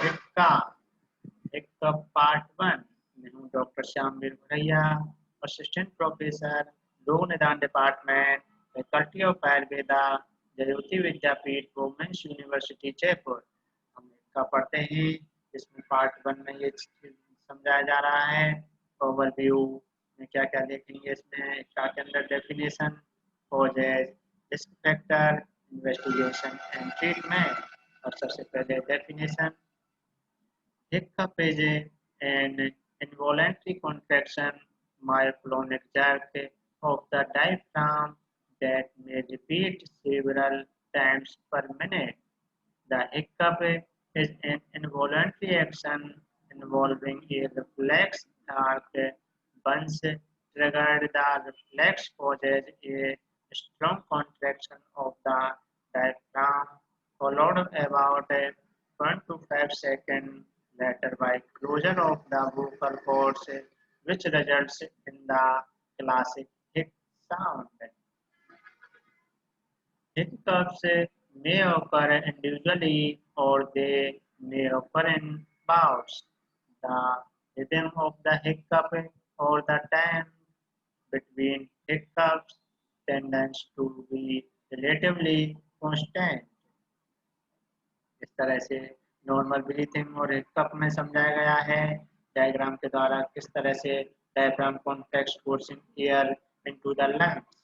हिक्का हिक्का part 1। मैं हूँ doctor Shyamveer Bharaiya, assistant professor, लोक निदान department, faculty of Ayurveda, Jyoti Vidyapeeth, women's university Jaipur. हम हिक्का पढ़ते हैं, जिसमें पार्ट 1 में ये समझाया जा रहा है। ओवरव्यू में क्या क्या देखेंगे, इसमें हिक्का के अंदर definition, causes, risk factor, investigation and treatment. और सबसे पहले definition, hiccup is an involuntary contraction, myoclonic jerk of the diaphragm that may repeat several times per minute. The hiccup is an involuntary action involving a reflex arc. Once triggered, the reflex causes a strong contraction of the diaphragm, followed about 1 to 5 seconds later by closure of the vocal cords, which results in the classic hic sound. Hiccups may occur individually or they may occur in bouts. The rhythm of the hiccup or the time between hiccups tends to be relatively constant. इस तरह से normal breathing और हिक्कप में समझाया गया है diagram के द्वारा, किस तरह से diaphragm contracts forcing air into the lungs.